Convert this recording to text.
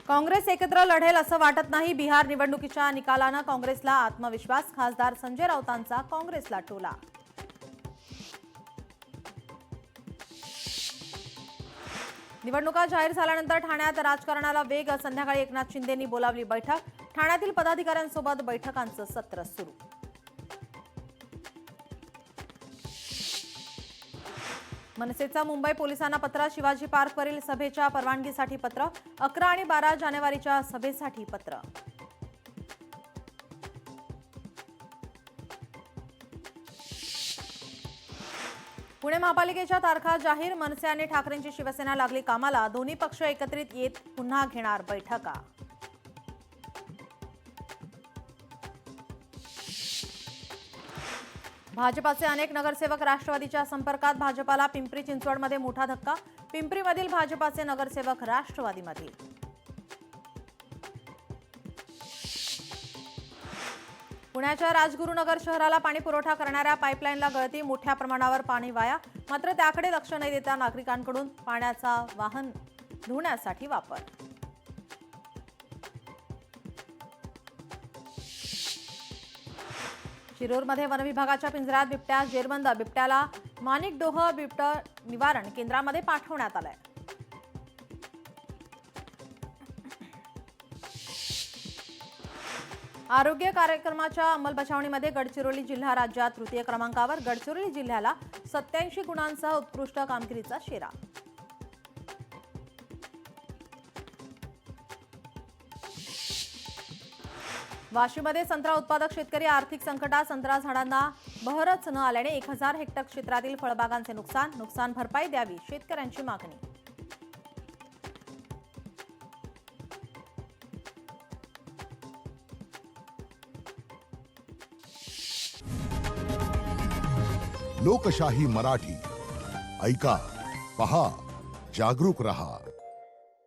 काँग्रेस एकत्र लढेल असं वाटत नाही. बिहार निवडणुकीच्या निकालानं काँग्रेसला आत्मविश्वास. खासदार संजय राऊतांचा काँग्रेसला टोला. निवडणुका जाहीर झाल्यानंतर ठाण्यात राजकारणाला वेग. संध्याकाळी एकनाथ शिंदेंनी बोलावली बैठक. ठाण्यातील पदाधिकाऱ्यांसोबत बैठकांचं सत्र सुरू. मनसेचा मुंबई पोलिसांना पत्र. शिवाजी पार्कवरील सभेच्या परवानगीसाठी पत्र. 11 आणि 12 जानेवारीच्या सभेसाठी पत्र. पुणे महापालिकेच्या तारखा जाहीर. मनसे आणि ठाकरेंची शिवसेना लागली कामाला. दोन्ही पक्ष एकत्रित येत पुन्हा घेणार बैठका. भाजपाचे अनेक नगरसेवक राष्ट्रवादीच्या संपर्कात. भाजपाला पिंपरी चिंचवडमध्ये मोठा धक्का. पिंपरीमधील भाजपाचे नगरसेवक राष्ट्रवादीमध्ये. पुण्याच्या राजगुरुनगर शहराला पाणी पुरवठा करणाऱ्या पाईपलाईनला गळती. मोठ्या प्रमाणावर पाणी वाया. मात्र त्याकडे लक्ष न देता नागरिकांकडून पाण्याचा वाहन धुण्यासाठी वापर. शिरूरमध्ये वनविभागाच्या पिंजऱ्यात बिबट्या जेरबंद. बिबट्याला माणिकडोह बिबट निवारण केंद्रामध्ये पाठवण्यात आलंय. आरोग्य कार्यक्रमाच्या अंमलबजावणीमध्ये गडचिरोली जिल्हा राज्यात तृतीय क्रमांकावर. गडचिरोली जिल्ह्याला 87 गुणांसह उत्कृष्ट कामगिरीचा शेरा. वाशीमध्ये संत्रा उत्पादक शेतकरी आर्थिक संकटात. संत्रा झाडांना बहरच न आल्याने 1000 हेक्टर क्षेत्रातील फळबागांचे नुकसान भरपाई द्यावी शेतकऱ्यांची मागणी. लोकशाही मराठी ऐका, पहा, जागरूक रहा.